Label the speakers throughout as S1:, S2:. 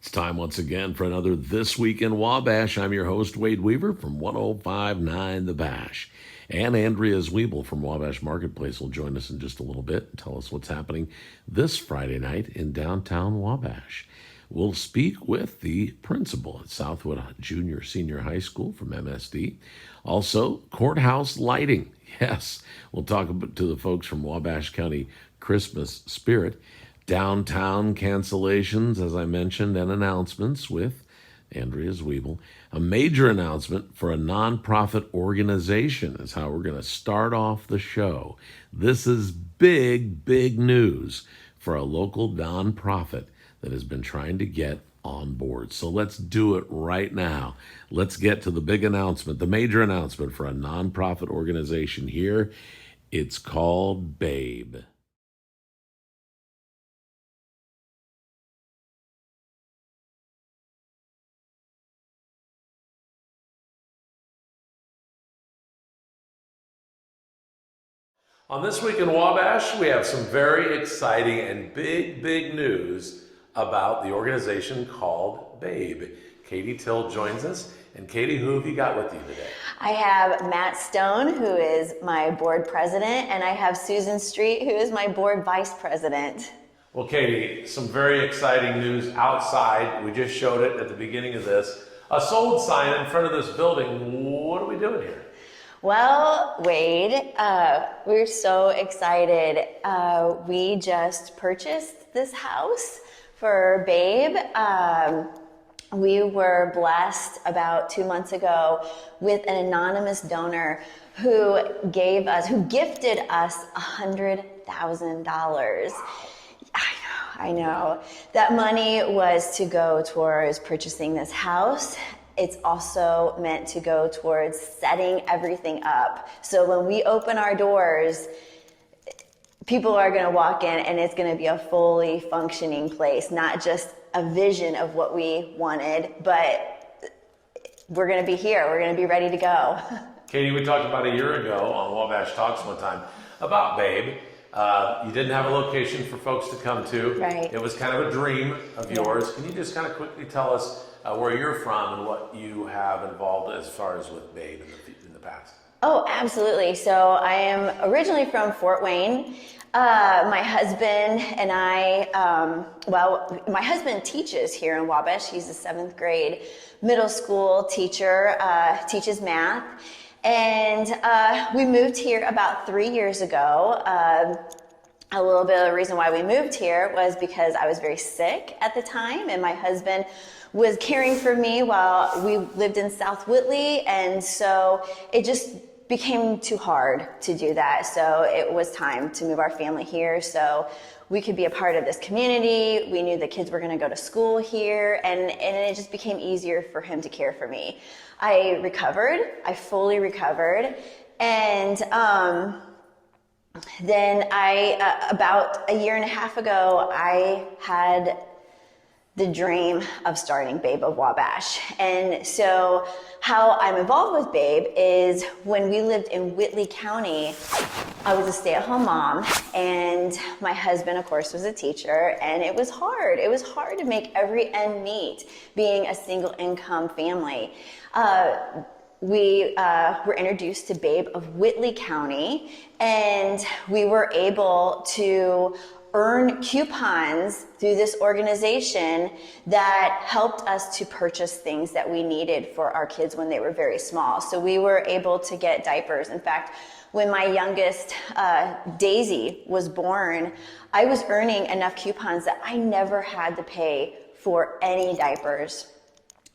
S1: It's time once again for another This Week in Wabash. I'm your host, Wade Weaver from 105.9 The Bash. And Andrea Zwiebel from Wabash Marketplace will join us in just a little bit and tell us what's happening this Friday night in downtown Wabash. We'll speak with the principal at Southwood Junior Senior High School from MSD. Also, courthouse lighting. Yes, we'll talk to the folks from Wabash County Christmas Spirit. Downtown cancellations, as I mentioned, and announcements with Andrea Zwiebel. A major announcement for a nonprofit organization is how we're going to start off the show. This is big, big news for a local nonprofit that has been trying to get on board. So let's do it right now. Let's get to the big announcement, the major announcement for a nonprofit organization here. It's called BABE. On This Week in Wabash, we have some very exciting and big, big news about the organization called BABE. Katie Till joins us. And Katie, who have you got with you today?
S2: I have Matt Stone, who is my board president, and I have Susan Street, who is my board vice president.
S1: Well, Katie, some very exciting news outside. We just showed it at the beginning of this. A sold sign in front of this building. What are we doing here?
S2: Well, Wade, we're so excited. We just purchased this house for Babe. We were blessed about 2 months ago with an anonymous donor who gifted us $100,000. I know. That money was to go towards purchasing this house. It's also meant to go towards setting everything up. So when we open our doors, people are going to walk in and it's going to be a fully functioning place, not just a vision of what we wanted, but we're going to be here. We're going to be ready to go.
S1: Katie, we talked about a year ago on Wabash Talks one time about BABE. You didn't have a location for folks to come to.
S2: Right.
S1: It was kind of a dream of yours. Can you just kind of quickly tell us where you're from and what you have involved as far as with BABE in the past?
S2: Oh, absolutely. So I am originally from Fort Wayne. My husband and I, my husband teaches here in Wabash. He's a 7th grade middle school teacher, teaches math. And we moved here about 3 years ago. A little bit of the reason why we moved here was because I was very sick at the time, and my husband was caring for me while we lived in South Whitley, and so it just became too hard to do that. So it was time to move our family here so we could be a part of this community. We knew the kids were going to go to school here, and it just became easier for him to care for me. I fully recovered, and then about a year and a half ago, I had the dream of starting Babe of Wabash. And so how I'm involved with Babe is when we lived in Whitley County, I was a stay-at-home mom, and my husband, of course, was a teacher, and it was hard. It was hard to make every end meet being a single income family. We were introduced to Babe of Whitley County, and we were able to earn coupons through this organization that helped us to purchase things that we needed for our kids when they were very small. So we were able to get diapers. In fact, when my youngest, Daisy, was born, I was earning enough coupons that I never had to pay for any diapers.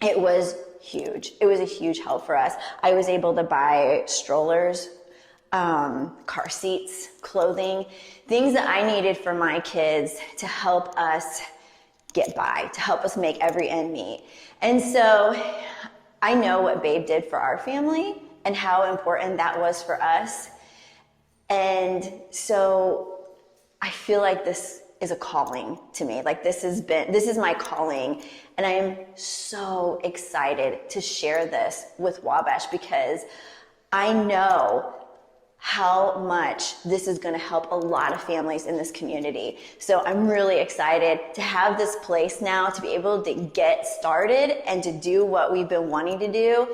S2: It was huge. It was a huge help for us. I was able to buy strollers, car seats, clothing, things that I needed for my kids to help us get by, to help us make every end meet. And so I know what Babe did for our family and how important that was for us. And so I feel like this is a calling to me. Like this is my calling. And I am so excited to share this with Wabash because I know how much this is going to help a lot of families in this community. So I'm really excited to have this place now, to be able to get started and to do what we've been wanting to do.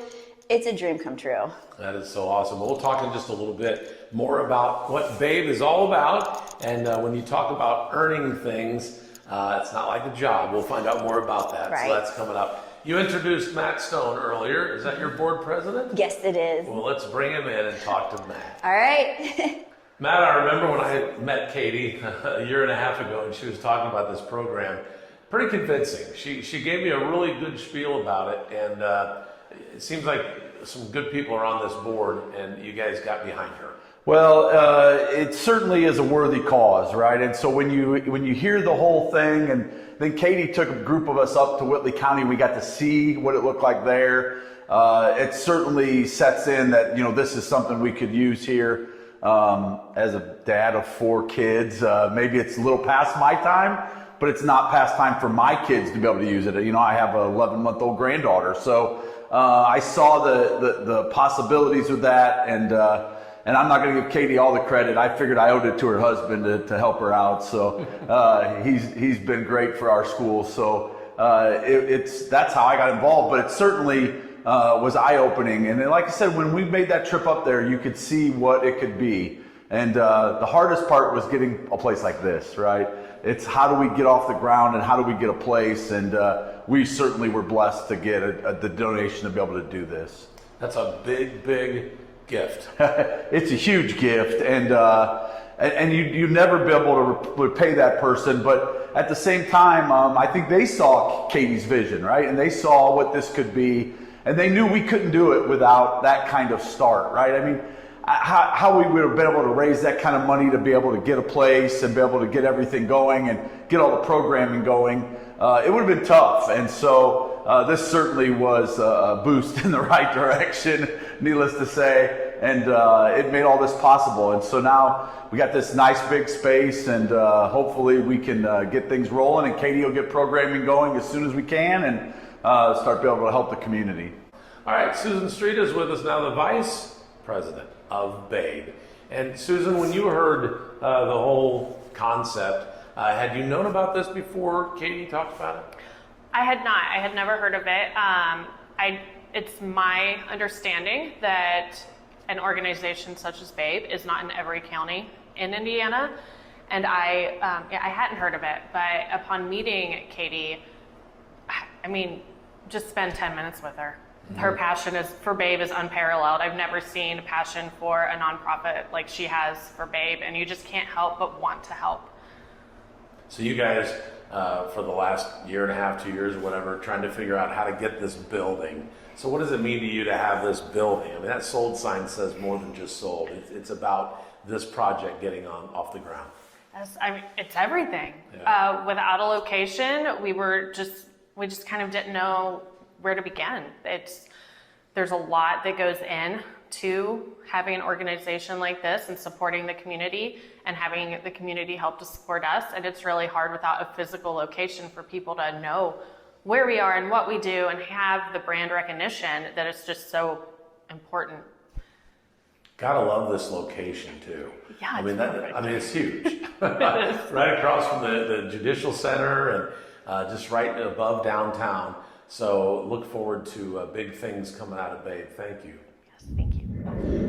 S2: It's a dream come true.
S1: That is so awesome. We'll talk in just a little bit more about what Babe is all about. And when you talk about earning things, it's not like a job. We'll find out more about that.
S2: Right.
S1: So that's coming up. You introduced Matt Stone earlier. Is that your board president?
S2: Yes, it is.
S1: Well, let's bring him in and talk to Matt.
S2: All right.
S1: Matt, I remember when I met Katie a year and a half ago, and she was talking about this program. Pretty convincing. She gave me a really good spiel about it, and it seems like some good people are on this board, and you guys got behind her.
S3: Well, it certainly is a worthy cause, right? And so when you hear the whole thing, and then Katie took a group of us up to Whitley County, we got to see what it looked like there. It certainly sets in that, this is something we could use here. As a dad of 4 kids, maybe it's a little past my time, but it's not past time for my kids to be able to use it. I have an 11-month-old granddaughter, so I saw the possibilities with that, and I'm not going to give Katie all the credit. I figured I owed it to her husband to help her out. So he's been great for our school. So that's how I got involved. But it certainly was eye-opening. And like I said, when we made that trip up there, you could see what it could be. And the hardest part was getting a place like this, right? It's how do we get off the ground and how do we get a place? And we certainly were blessed to get the donation to be able to do this.
S1: That's a big, big gift.
S3: It's a huge gift, and you never be able to repay that person, but at the same time, I think they saw Katie's vision, right? And they saw what this could be, and they knew we couldn't do it without that kind of start, right? I mean, how we would have been able to raise that kind of money to be able to get a place and be able to get everything going and get all the programming going, it would have been tough. And so this certainly was a boost in the right direction, needless to say, and it made all this possible. And so now we got this nice big space, and hopefully we can get things rolling, and Katie will get programming going as soon as we can and start being able to help the community.
S1: All right, Susan Street is with us now, the vice president of Babe. And Susan, when you heard the whole concept, had you known about this before Katie talked about it?
S4: I had not. I had never heard of it. It's my understanding that an organization such as Babe is not in every county in Indiana, and I hadn't heard of it. But upon meeting Katie, just spend 10 minutes with her. Her passion for Babe is unparalleled. I've never seen a passion for a nonprofit like she has for Babe, and you just can't help but want to help.
S1: So you guys, for the last year and a half, 2 years or whatever, trying to figure out how to get this building. So what does it mean to you to have this building? I mean, that sold sign says more than just sold. It's about this project getting off the ground.
S4: It's everything.
S1: Yeah.
S4: Without a location, we just kind of didn't know where to begin. There's a lot that goes in to having an organization like this and supporting the community and having the community help to support us. And it's really hard without a physical location for people to know where we are and what we do and have the brand recognition that it's just so important.
S1: Gotta love this location too.
S4: Yeah,
S1: it's huge. Right across from the Judicial Center and just right above downtown. So look forward to big things coming out of Babe. Thank you.
S4: Yes, thank you.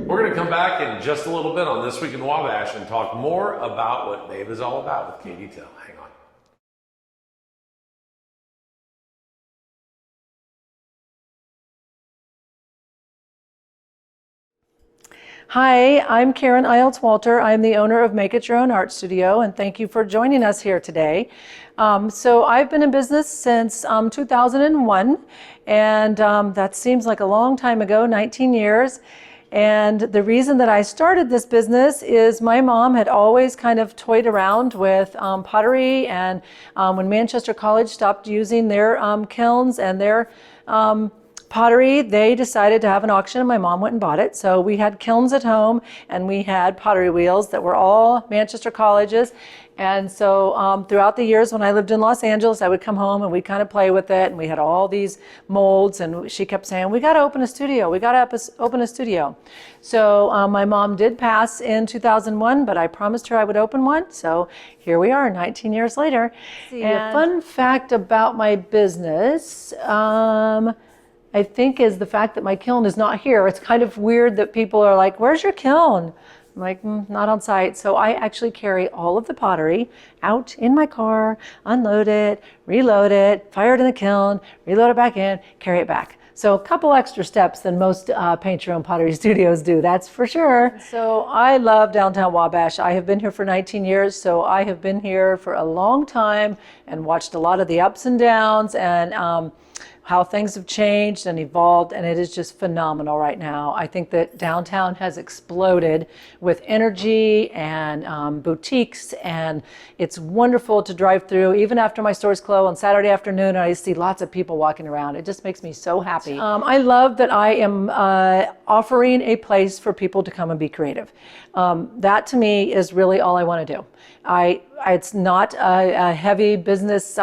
S1: We're going to come back in just a little bit on This Week in Wabash and talk more about what Babe is all about with Katie Till. Hang on.
S5: Hi, I'm Karen Ielts Walter. I'm the owner of Make It Your Own Art Studio, and thank you for joining us here today. So I've been in business since 2001, and that seems like a long time ago, 19 years. And the reason that I started this business is my mom had always kind of toyed around with pottery, and when Manchester College stopped using their kilns and their pottery, they decided to have an auction and my mom went and bought it. So we had kilns at home and we had pottery wheels that were all Manchester colleges. And so throughout the years when I lived in Los Angeles, I would come home and we'd kind of play with it. And we had all these molds and she kept saying, we got to open a studio. We got to open a studio. So my mom did pass in 2001, but I promised her I would open one. So here we are 19 years later. And a fun fact about my business, I think, is the fact that my kiln is not here. It's kind of weird that people are like, where's your kiln? I'm like, not on site. So I actually carry all of the pottery out in my car, unload it, reload it, fire it in the kiln, reload it back in, carry it back. So a couple extra steps than most paint your own pottery studios do, that's for sure. So I love downtown Wabash. I have been here for 19 years, so I have been here for a long time and watched a lot of the ups and downs and how things have changed and evolved, and it is just phenomenal right now. I think that downtown has exploded with energy and boutiques, and it's wonderful to drive through. Even after my stores close on Saturday afternoon, I see lots of people walking around. It just makes me so happy. I love that I am offering a place for people to come and be creative. That to me is really all I want to do. It's not a heavy business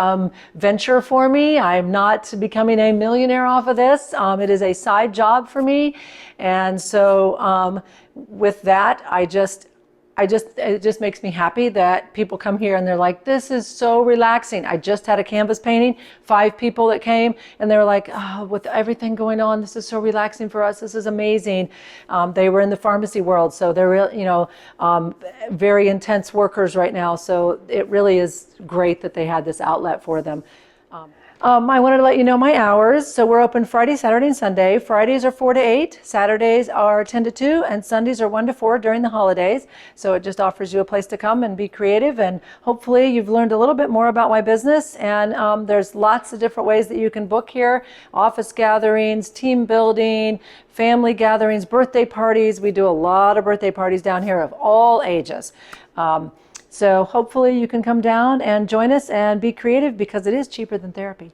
S5: venture for me. I'm not becoming a millionaire off of this. It is a side job for me. And so with that, it just makes me happy that people come here and they're like, this is so relaxing. I just had a canvas painting, 5 people that came and they were like, oh, with everything going on, this is so relaxing for us. This is amazing. They were in the pharmacy world, so they're very intense workers right now. So it really is great that they had this outlet for them. I wanted to let you know my hours. So we're open Friday, Saturday, and Sunday. Fridays are 4 to 8. Saturdays are 10 to 2. And Sundays are 1 to 4 during the holidays. So it just offers you a place to come and be creative. And hopefully you've learned a little bit more about my business. And there's lots of different ways that you can book here. Office gatherings, team building, family gatherings, birthday parties. We do a lot of birthday parties down here of all ages. So hopefully you can come down and join us and be creative because it is cheaper than therapy.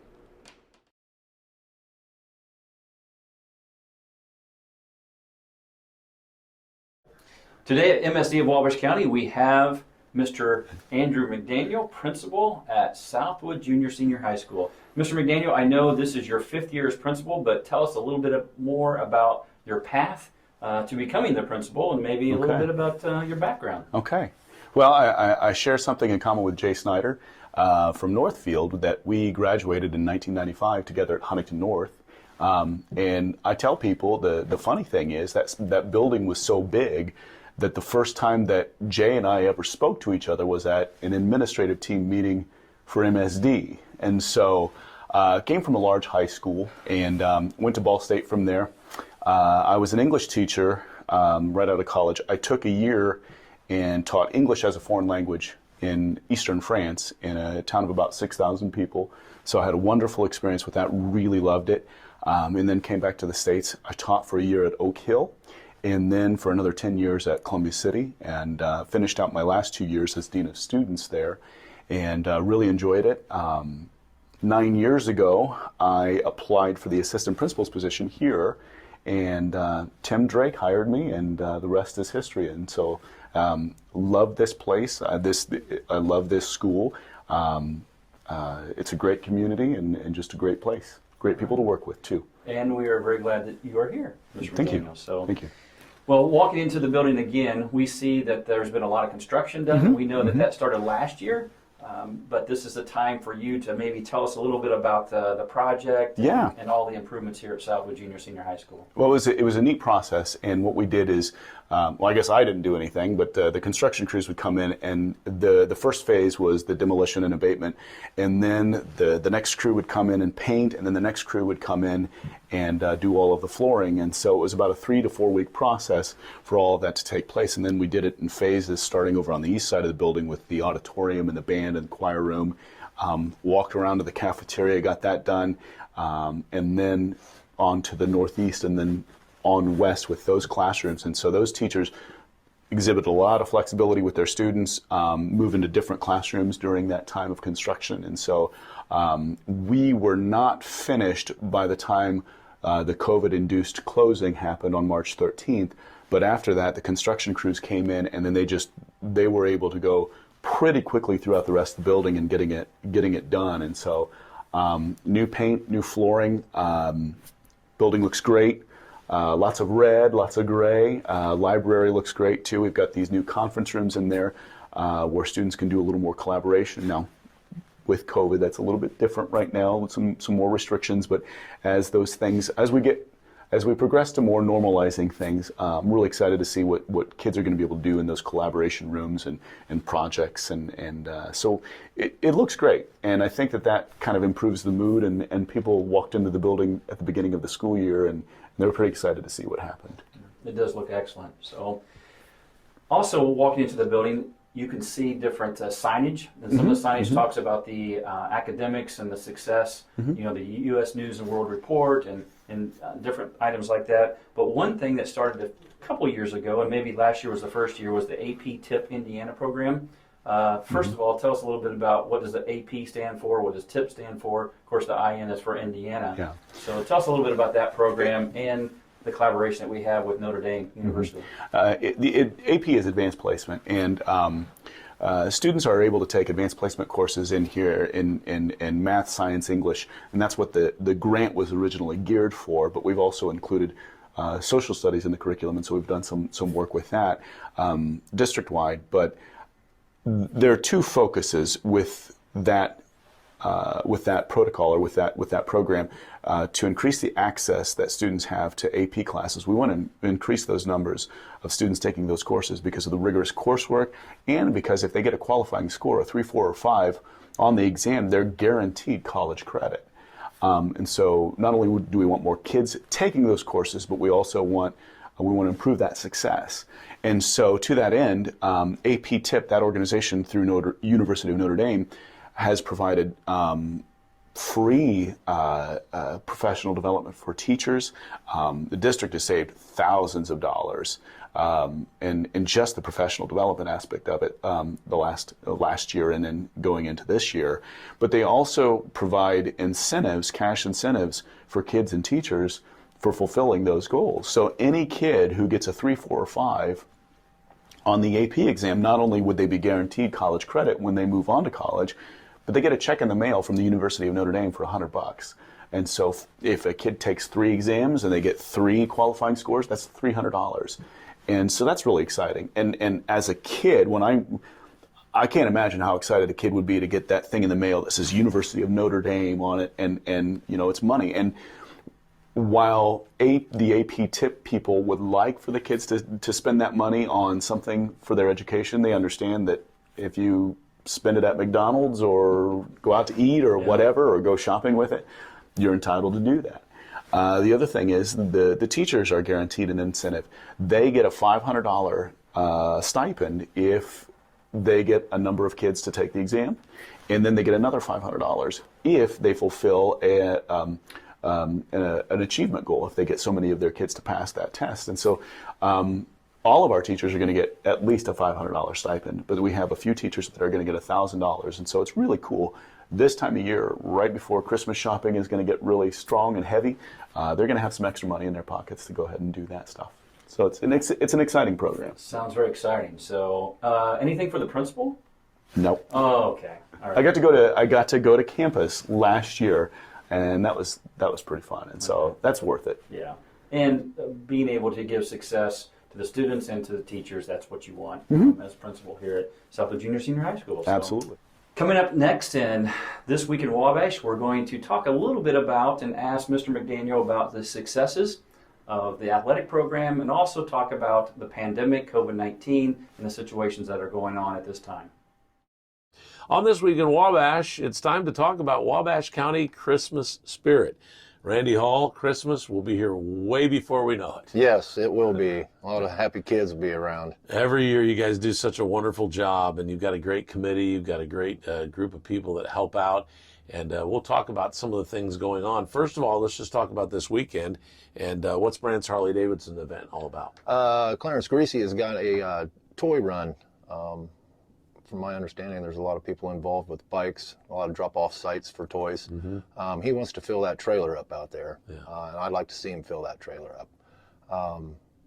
S6: Today at MSD of Wabash County, we have Mr. Andrew McDaniel, principal at Southwood Junior Senior High School. Mr. McDaniel, I know this is your 5th year as principal, but tell us a little bit more about your path to becoming the principal and maybe a little bit about your background.
S7: Okay. Well, I share something in common with Jay Snyder from Northfield, that we graduated in 1995 together at Huntington North. And I tell people the funny thing is that building was so big that the first time that Jay and I ever spoke to each other was at an administrative team meeting for MSD. And so came from a large high school and went to Ball State from there. I was an English teacher right out of college. I took a year and taught English as a foreign language in eastern France in a town of about 6,000 people. So I had a wonderful experience with that, really loved it. And then came back to the States. I taught for a year at Oak Hill and then for another 10 years at Columbia City, and finished out my last 2 years as Dean of Students there and really enjoyed it. 9 years ago, I applied for the assistant principal's position here, and Tim Drake hired me, and the rest is history. And so love this place. I love this school. It's a great community and just a great place. Great people to work with too.
S6: And we are very glad that you are here, Mr.
S7: Thank
S6: McDaniel.
S7: you.
S6: So,
S7: thank you.
S6: Well, walking into the building again, we see that there's been a lot of construction done.
S7: Mm-hmm.
S6: We know that started last year. But this is the time for you to maybe tell us a little bit about the project and all the improvements here at Southwood Junior Senior High School.
S7: Well, it was a neat process, and what we did is, well, I guess I didn't do anything, but the construction crews would come in, and the first phase was the demolition and abatement, and then the next crew would come in and paint, and then the next crew would come in and do all of the flooring. And so it was about a 3 to 4 week process for all of that to take place. And then we did it in phases, starting over on the east side of the building with the auditorium and the band and the choir room. Walked around to the cafeteria, got that done, and then on to the northeast and then on west with those classrooms. And so those teachers exhibit a lot of flexibility with their students, move into different classrooms during that time of construction. And so we were not finished by the time The COVID-induced closing happened on March 13th, but after that, the construction crews came in, and then they were able to go pretty quickly throughout the rest of the building and getting it done. And so, new paint, new flooring, building looks great. Lots of red, lots of gray. Library looks great too. We've got these new conference rooms in there where students can do a little more collaboration. Now, with COVID, that's a little bit different right now with some more restrictions. But as we progress to more normalizing things, I'm really excited to see what kids are going to be able to do in those collaboration rooms and projects. And so it looks great. And I think that kind of improves the mood. And people walked into the building at the beginning of the school year, and they were pretty excited to see what happened.
S6: It does look excellent. So also walking into the building, you can see different signage. And some of the signage talks about the academics and the success, the U.S. News and World Report and different items like that. But one thing that started a couple years ago, and maybe last year was the first year, was the AP TIP Indiana program. First of all, tell us a little bit about what does the AP stand for, what does TIP stand for. Of course, the IN is for Indiana.
S7: Yeah.
S6: So tell us a little bit about that program and the collaboration that we have with Notre Dame University.
S7: AP is advanced placement, and students are able to take advanced placement courses in here in math, science, English, and that's what the grant was originally geared for. But we've also included social studies in the curriculum, and so we've done some work with that district-wide. But there are two focuses with that protocol or with that program to increase the access that students have to AP classes. We want to increase those numbers of students taking those courses because of the rigorous coursework, and because if they get a qualifying score, a 3, 4, or 5 on the exam, they're guaranteed college credit. And so not only do we want more kids taking those courses, but we also want to improve that success. And so to that end, AP TIP, that organization through University of Notre Dame, has provided free professional development for teachers. The district has saved thousands of dollars in just the professional development aspect of it the last year and then going into this year. But they also provide incentives, cash incentives for kids and teachers for fulfilling those goals. So any kid who gets a 3, 4, or 5 on the AP exam, not only would they be guaranteed college credit when they move on to college, but they get a check in the mail from the University of Notre Dame for $100. And so if a kid takes 3 exams and they get 3 qualifying scores, that's $300. And so that's really exciting. And as a kid, I can't imagine how excited a kid would be to get that thing in the mail that says University of Notre Dame on it, and it's money. And while the AP TIP people would like for the kids to spend that money on something for their education, they understand that if you spend it at McDonald's or go out to eat or whatever, or go shopping with it, you're entitled to do that. The other thing is the teachers are guaranteed an incentive. They get a $500 stipend if they get a number of kids to take the exam, and then they get another $500 if they fulfill an achievement goal, if they get so many of their kids to pass that test. And so all of our teachers are going to get at least a $500 stipend, but we have a few teachers that are going to get $1,000. And so it's really cool. This time of year, right before Christmas shopping is going to get really strong and heavy, they're going to have some extra money in their pockets to go ahead and do that stuff. So it's an exciting program.
S6: Sounds very exciting. So anything for the principal?
S7: Nope.
S6: Oh, okay. All right.
S7: I got to go to campus last year, and that was pretty fun. And so that's worth it.
S6: Yeah. And being able to give success to the students and to the teachers, that's what you want as principal here at Southwood Junior Senior High School. So,
S7: absolutely.
S6: Coming up next in This Week in Wabash, we're going to talk a little bit about and ask Mr. McDaniel about the successes of the athletic program, and also talk about the pandemic, COVID-19, and the situations that are going on at this time.
S1: On This Week in Wabash, it's time to talk about Wabash County Christmas spirit. Randy Hall, Christmas will be here way before we know it.
S8: Yes, it will be. A lot of happy kids will be around.
S1: Every year you guys do such a wonderful job, and you've got a great committee, you've got a great group of people that help out, and we'll talk about some of the things going on. First of all, let's just talk about this weekend, and what's Brandt's Harley-Davidson event all about?
S8: Clarence Greasy has got a toy run from my understanding, there's a lot of people involved with bikes, a lot of drop-off sites for toys. He wants to fill that trailer up out there, and I'd like to see him fill that trailer up.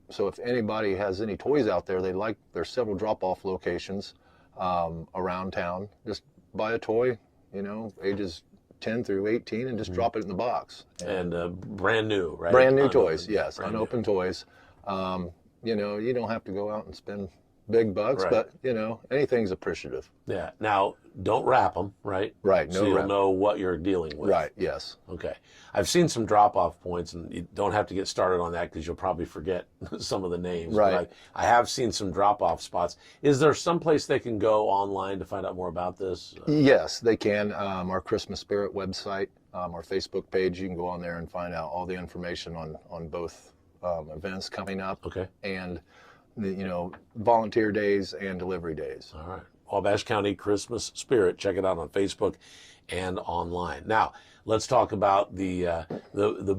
S8: So if anybody has any toys out there, there's several drop-off locations around town. Just buy a toy, ages 10 through 18, and just drop it in the box.
S1: And brand new, right?
S8: Brand new
S1: Unopened,
S8: toys, yes,
S1: brand
S8: unopened toys. You don't have to go out and spend big bucks,
S1: Right.
S8: but anything's appreciative.
S1: Yeah. Now, don't wrap them, right?
S8: Right, no
S1: So you'll
S8: wrap.
S1: know what you're dealing with.
S8: Right, yes.
S1: Okay. I've seen some drop-off points, and you don't have to get started on that because you'll probably forget some of the names.
S8: Right.
S1: But I have seen some drop-off spots. Is there some place they can go online to find out more about this?
S8: Yes, they can. Our Christmas Spirit website, our Facebook page, you can go on there and find out all the information on both events coming up.
S1: Okay.
S8: And volunteer days and delivery days.
S1: All right. Wabash County Christmas Spirit. Check it out on Facebook and online. Now, let's talk about the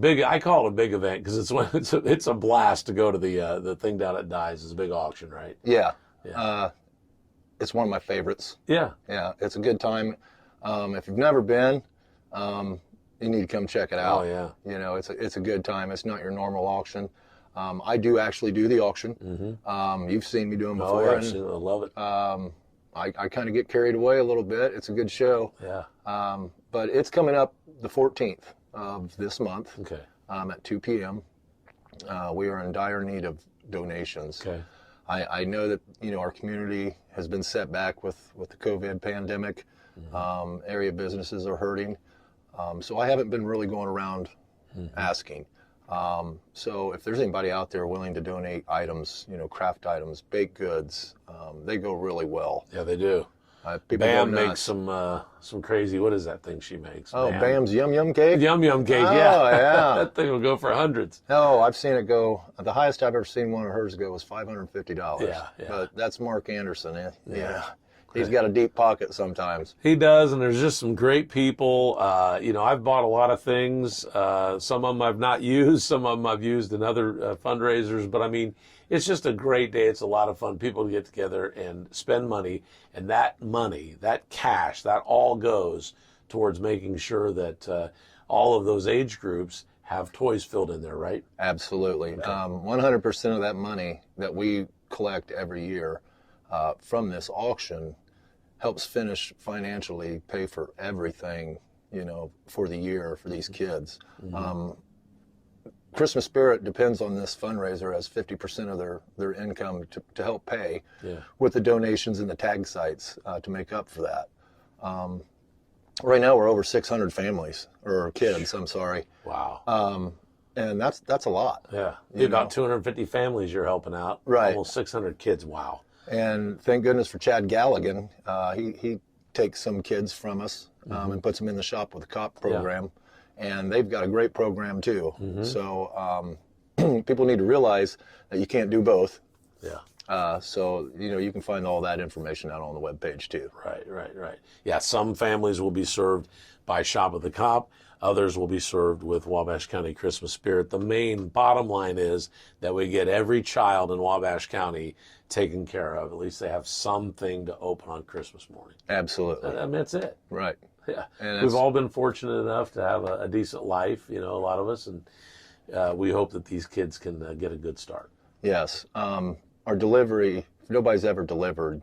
S1: big. I call it a big event because it's a blast to go to the thing down at Dyes. It's a big auction, right?
S8: Yeah.
S1: Yeah.
S8: It's one of my favorites.
S1: Yeah.
S8: Yeah, it's a good time. If you've never been, you need to come check it out.
S1: Oh yeah.
S8: It's a good time. It's not your normal auction. I do actually do the auction. You've seen me do them
S1: Oh
S8: before.
S1: yeah.
S8: And,
S1: I love it.
S8: I kind of get carried away a little bit. It's a good show.
S1: Yeah.
S8: But it's coming up the 14th of this month
S1: Okay.
S8: at 2 p.m. We are in dire need of donations.
S1: Okay.
S8: I know that our community has been set back with the COVID pandemic. Area businesses are hurting, so I haven't been really going around asking. So if there's anybody out there willing to donate items, craft items, baked goods, they go really well.
S1: Yeah, they do.
S8: People
S1: Bam
S8: go
S1: makes
S8: nuts.
S1: some crazy. What is that thing she makes?
S8: Oh, Bam's Yum Yum Cake?
S1: Yum Yum Cake.
S8: Oh,
S1: Yeah.
S8: yeah.
S1: That thing will go for hundreds.
S8: No, I've seen it go. The highest I've ever seen one of hers go was $550.
S1: Yeah, yeah.
S8: But that's Mark Anderson. Yeah. He's got a deep pocket sometimes.
S1: He does, and there's just some great people. I've bought a lot of things. Some of them I've not used. Some of them I've used in other fundraisers. But I mean, it's just a great day. It's a lot of fun. People to get together and spend money, and that money, that cash, that all goes towards making sure that all of those age groups have toys filled in there, right?
S8: Absolutely. 100% of that money that we collect every year from this auction helps finish financially, pay for everything, for the year for these kids. Christmas Spirit depends on this fundraiser as 50% of their income to help pay with the donations and the tag sites to make up for that. Right now we're over 600 families, or kids, I'm sorry.
S1: Wow.
S8: And that's a lot.
S1: Yeah. About 250 families you're helping out.
S8: Right.
S1: Almost 600 kids. Wow.
S8: And thank goodness for Chad Galligan. He takes some kids from us and puts them in the Shop with a Cop program. And they've got a great program too. So people need to realize that you can't do both.
S1: Yeah.
S8: So, you can find all that information out on the webpage too.
S1: Right. Yeah, some families will be served by Shop with the Cop. Others will be served with Wabash County Christmas Spirit. The main bottom line is that we get every child in Wabash County taken care of. At least they have something to open on Christmas morning.
S8: Absolutely.
S1: I mean, that's it.
S8: Right.
S1: Yeah.
S8: And
S1: We've all been fortunate enough to have a decent life, a lot of us, and we hope that these kids can get a good start.
S8: Yes. Our delivery, if nobody's ever delivered,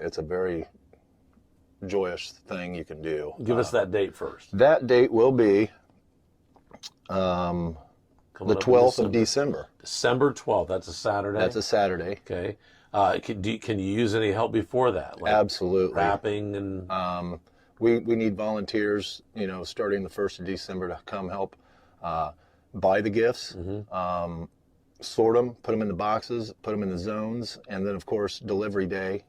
S8: it's a very joyous thing you can do.
S1: Give us that date first.
S8: That date will be
S1: Coming
S8: the
S1: up in
S8: 12th of December.
S1: December 12th. That's a Saturday.
S8: That's a Saturday.
S1: Okay. Can you use any help before that? Like
S8: Absolutely.
S1: wrapping and
S8: We need volunteers, starting the 1st of December to come help buy the gifts, sort them, put them in the boxes, put them in the zones, and then, of course, delivery day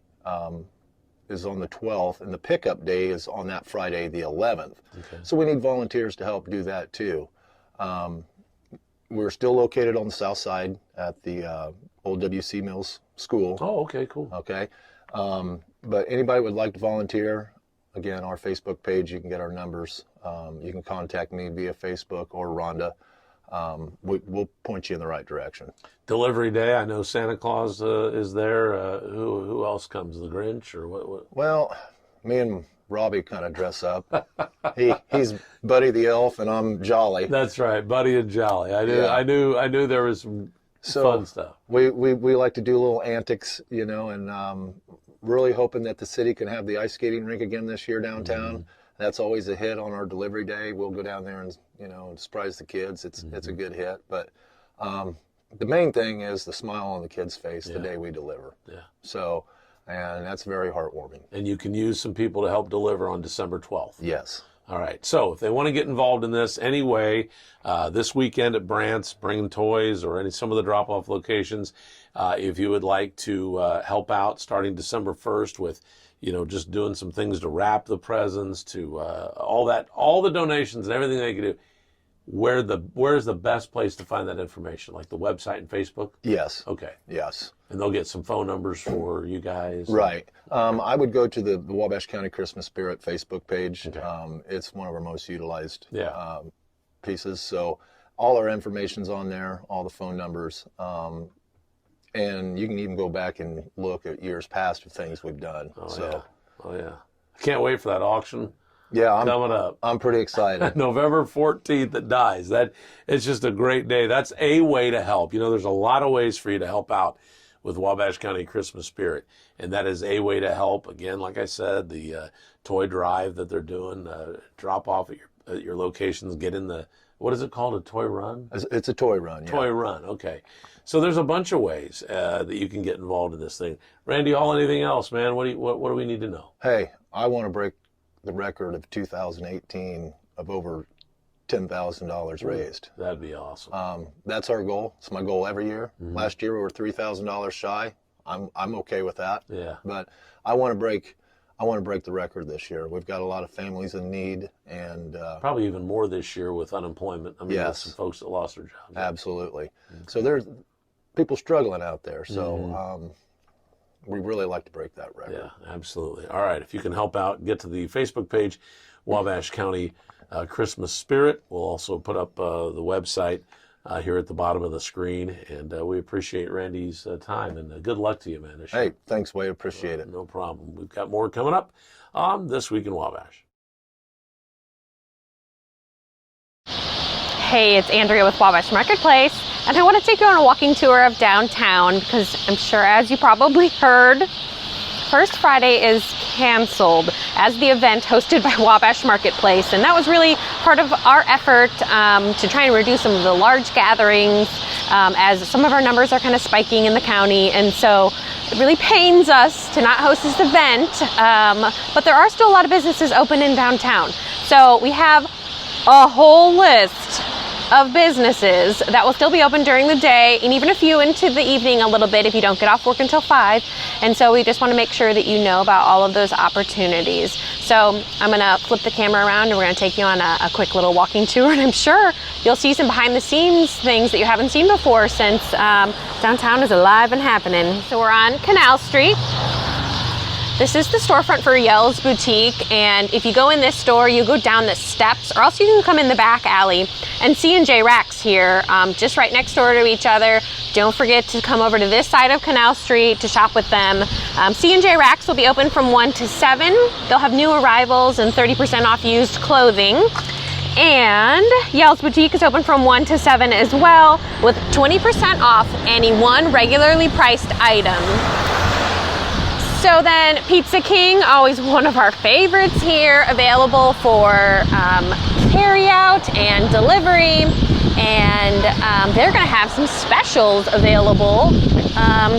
S8: is on the 12th, and the pickup day is on that Friday, the 11th.
S1: Okay.
S8: So we need volunteers to help do that, too. We're still located on the south side at the old W.C. Mills School.
S1: Oh, okay, cool.
S8: Okay. But anybody would like to volunteer, again, our Facebook page, you can get our numbers. You can contact me via Facebook or Rhonda. we'll point you in the right direction.
S1: Delivery day. I know Santa Claus is there. Who else comes? The Grinch or what?
S8: Well, me and Robbie kind of dress up. He's Buddy the Elf, and I'm Jolly.
S1: That's right, Buddy and Jolly.
S8: Yeah.
S1: I knew there was some fun stuff.
S8: We like to do little antics, and really hoping that the city can have the ice skating rink again this year downtown. That's always a hit on our delivery day. We'll go down there and surprise the kids. It's a good hit, but the main thing is the smile on the kid's face the day we deliver. Yeah. So, and that's very heartwarming.
S1: And you can use some people to help deliver on December 12th.
S8: Yes.
S1: All right. So if they want to get involved in this anyway, this weekend at Brandt's, bringing toys or some of the drop-off locations, if you would like to help out starting December 1st with, just doing some things to wrap the presents, to all the donations and everything they can do. Where's the best place to find that information? Like the website and Facebook?
S8: Yes.
S1: Okay.
S8: Yes.
S1: And they'll get some phone numbers for you guys?
S8: Right. I would go to the Wabash County Christmas Spirit Facebook page.
S1: Okay.
S8: It's one of our most utilized pieces. So all our information's on there, all the phone numbers. And you can even go back and look at years past of things we've done.
S1: Oh, yeah. I can't wait for that auction.
S8: Yeah,
S1: coming up.
S8: I'm pretty excited.
S1: November 14th at Dyes. It's just a great day. That's a way to help. There's a lot of ways for you to help out with Wabash County Christmas Spirit, and that is a way to help. Again, like I said, the toy drive that they're doing, drop off at your locations, get in the, what is it called, a toy run?
S8: It's a toy run, yeah.
S1: Toy run, okay. So there's a bunch of ways that you can get involved in this thing. Randy, anything else, man? What do we need to know?
S8: Hey, I want to break the record of 2018 of over $10,000 raised.
S1: That'd be awesome.
S8: That's our goal. It's my goal every year. Last year we were $3,000 shy. I'm okay with that.
S1: Yeah.
S8: But I want to break the record this year. We've got a lot of families in need, and
S1: probably even more this year with unemployment. I mean,
S8: yes,
S1: there's some folks that lost their jobs.
S8: Absolutely. So there's people struggling out there. So we really like to break that record.
S1: Yeah, absolutely. All right, if you can help out, get to the Facebook page, Wabash County Christmas Spirit. We'll also put up the website here at the bottom of the screen, and we appreciate Randy's time, and good luck to you, man.
S8: Hey, thanks, Wade. Appreciate it.
S1: No problem. We've got more coming up on This Week in Wabash.
S4: Hey, it's Andrea with Wabash Marketplace, and I want to take you on a walking tour of downtown because I'm sure, as you probably heard, First Friday is canceled as the event hosted by Wabash Marketplace, and that was really part of our effort to try and reduce some of the large gatherings as some of our numbers are kind of spiking in the county, and so it really pains us to not host this event, but there are still a lot of businesses open in downtown. So we have a whole list of businesses that will still be open during the day, and even a few into the evening a little bit if you don't get off work until 5. And so we just want to make sure that you know about all of those opportunities. So I'm going to flip the camera around and we're going to take you on a quick little walking tour, and I'm sure you'll see some behind the scenes things that you haven't seen before since downtown is alive and happening. So we're on Canal Street. This is the storefront for Yell's Boutique, and if you go in this store, you go down the steps, or else you can come in the back alley. And C&J Racks here, just right next door to each other. Don't forget to come over to this side of Canal Street to shop with them. C&J Racks will be open from 1 to 7. They'll have new arrivals and 30% off used clothing. And Yell's Boutique is open from 1 to 7 as well, with 20% off any one regularly priced item. So then Pizza King, always one of our favorites here, available for carry out and delivery, and they're going to have some specials available.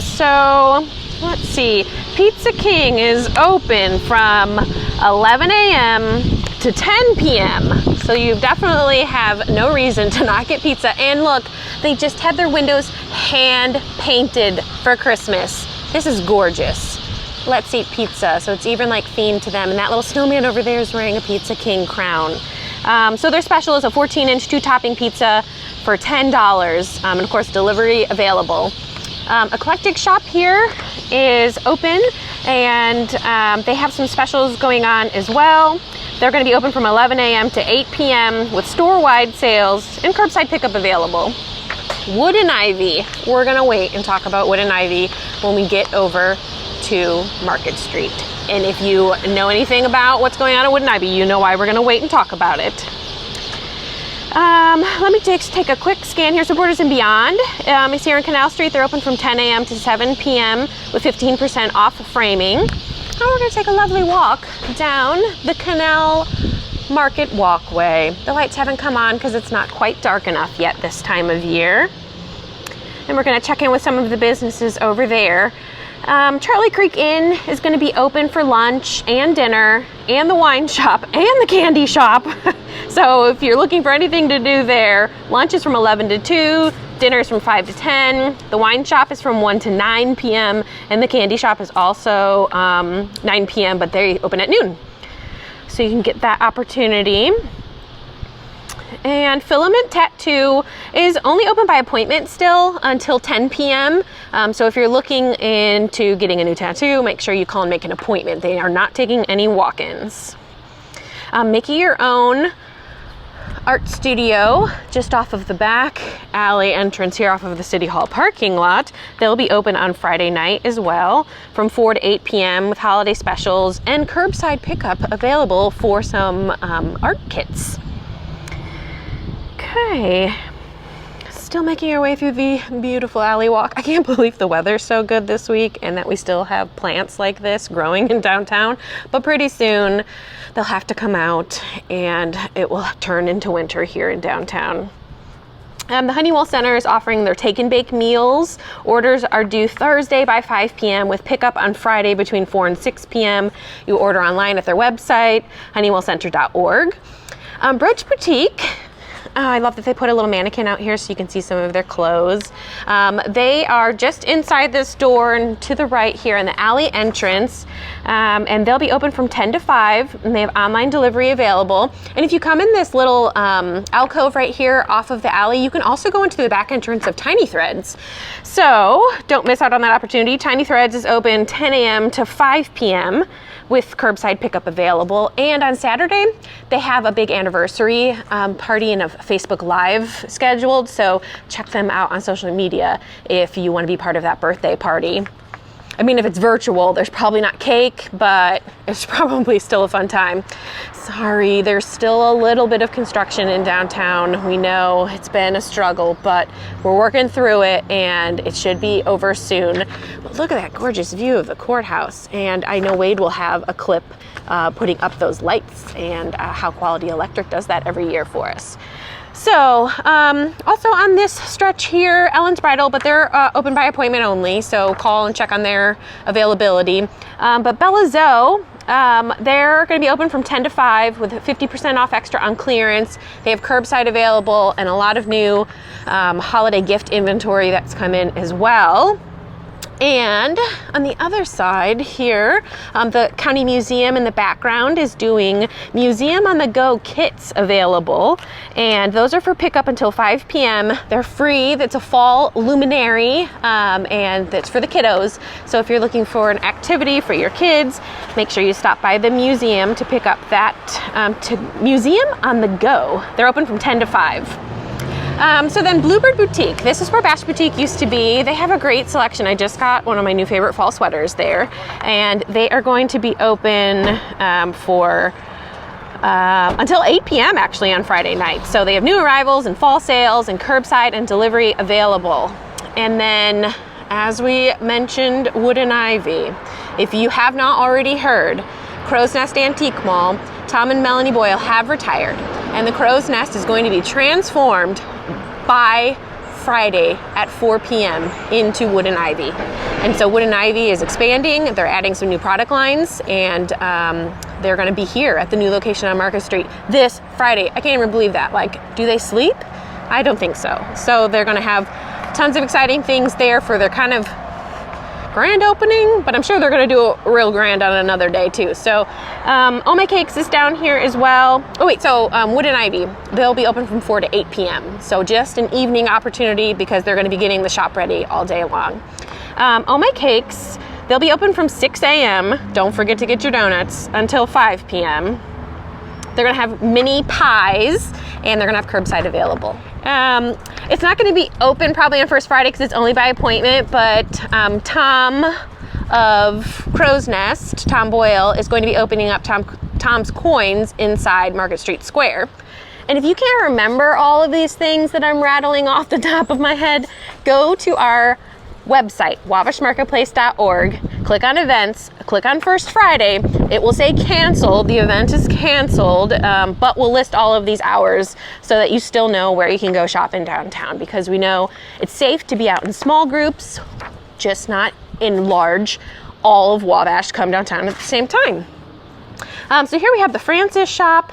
S4: So let's see, Pizza King is open from 11 a.m. to 10 p.m. So you definitely have no reason to not get pizza. And look, they just had their windows hand painted for Christmas. This is gorgeous. Let's Eat Pizza, so it's even like themed to them, and that little snowman over there is wearing a Pizza King crown. So their special is a 14-inch 2-topping pizza for $10, and of course delivery available. Eclectic Shop here is open, and they have some specials going on as well. They're going to be open from 11 a.m. to 8 p.m. with store-wide sales and curbside pickup available. Wood and Ivy. We're going to wait and talk about Wood and Ivy when we get over to Market Street. And if you know anything about what's going on at Wood and Ivy, you know why we're going to wait and talk about it. Let me take a quick scan here. So Borders and Beyond is here on Canal Street. They're open from 10 a.m. to 7 p.m. with 15% off framing. And we're going to take a lovely walk down the Canal Market walkway. The lights haven't come on because it's not quite dark enough yet this time of year. And we're going to check in with some of the businesses over there. Charlie Creek Inn is going to be open for lunch and dinner and the wine shop and the candy shop. So if you're looking for anything to do there, lunch is from 11 to 2, dinner is from 5 to 10, the wine shop is from 1 to 9 p.m., and the candy shop is also 9 p.m., but they open at noon. So you can get that opportunity. And Filament Tattoo is only open by appointment still until 10 p.m. So if you're looking into getting a new tattoo, make sure you call and make an appointment. They are not taking any walk-ins. Making Your Own Art Studio, just off of the back alley entrance here off of the City Hall parking lot. They'll be open on Friday night as well from 4 to 8 p.m. with holiday specials and curbside pickup available for some art kits. Okay, still making our way through the beautiful alley walk. I can't believe the weather's so good this week and that we still have plants like this growing in downtown, but pretty soon they'll have to come out and it will turn into winter here in downtown. The Honeywell Center is offering their take and bake meals. Orders are due Thursday by 5 p.m. with pickup on Friday between 4 and 6 p.m. You order online at their website, honeywellcenter.org. Brooch Boutique. I love that they put a little mannequin out here so you can see some of their clothes. They are just inside this door and to the right here in the alley entrance. And they'll be open from 10 to 5 and they have online delivery available. And if you come in this little alcove right here off of the alley, you can also go into the back entrance of Tiny Threads. So don't miss out on that opportunity. Tiny Threads is open 10 a.m. to 5 p.m. with curbside pickup available. And on Saturday, they have a big anniversary party and a Facebook Live scheduled. So check them out on social media if you want to be part of that birthday party. I mean, if it's virtual, there's probably not cake, but it's probably still a fun time. Sorry, there's still a little bit of construction in downtown. We know it's been a struggle, but we're working through it and it should be over soon. But look at that gorgeous view of the courthouse. And I know Wade will have a clip putting up those lights and how Quality Electric does that every year for us. So, also on this stretch here, Ellen's Bridal, but they're open by appointment only, so call and check on their availability. But Bella Zoe, they're going to be open from 10 to 5 with 50% off extra on clearance. They have curbside available and a lot of new holiday gift inventory that's come in as well. And on the other side here, the County Museum in the background is doing Museum on the Go kits available. And those are for pickup until 5 p.m. They're free. That's a fall luminary and that's for the kiddos. So if you're looking for an activity for your kids, make sure you stop by the museum to pick up that to Museum on the Go. They're open from 10 to 5. So then Bluebird Boutique, this is where Bash Boutique used to be. They have a great selection. I just got one of my new favorite fall sweaters there, and they are going to be open for until 8 p.m. actually on Friday night. So they have new arrivals and fall sales and curbside and delivery available. And then, as we mentioned, Wood and Ivy. If you have not already heard, Crow's Nest Antique Mall, Tom and Melanie Boyle have retired, and the Crow's Nest is going to be transformed by Friday at 4 p.m. into Wood and Ivy. And so Wood and Ivy is expanding. They're adding some new product lines, and they're going to be here at the new location on Market Street this Friday. I can't even believe that. Like, do they sleep? I don't think so. So they're going to have tons of exciting things there for their kind of grand opening, but I'm sure they're going to do a real grand on another day too. So Oh My Cakes is down here as well. Oh wait, so Wood and Ivy, they'll be open from 4 to 8 p.m. So just an evening opportunity because they're going to be getting the shop ready all day long. Oh My Cakes, they'll be open from 6 a.m. Don't forget to get your donuts until 5 p.m. They're gonna have mini pies, and they're gonna have curbside available. It's not gonna be open probably on First Friday because it's only by appointment, but Tom of Crow's Nest, Tom Boyle, is going to be opening up Tom's Coins inside Market Street Square. And if you can't remember all of these things that I'm rattling off the top of my head, go to our website, wabashmarketplace.org, click on events, click on First Friday. It will say canceled. The event is canceled, but we'll list all of these hours so that you still know where you can go shop in downtown, because we know it's safe to be out in small groups, just not in large. All of Wabash come downtown at the same time. So here we have the Francis shop,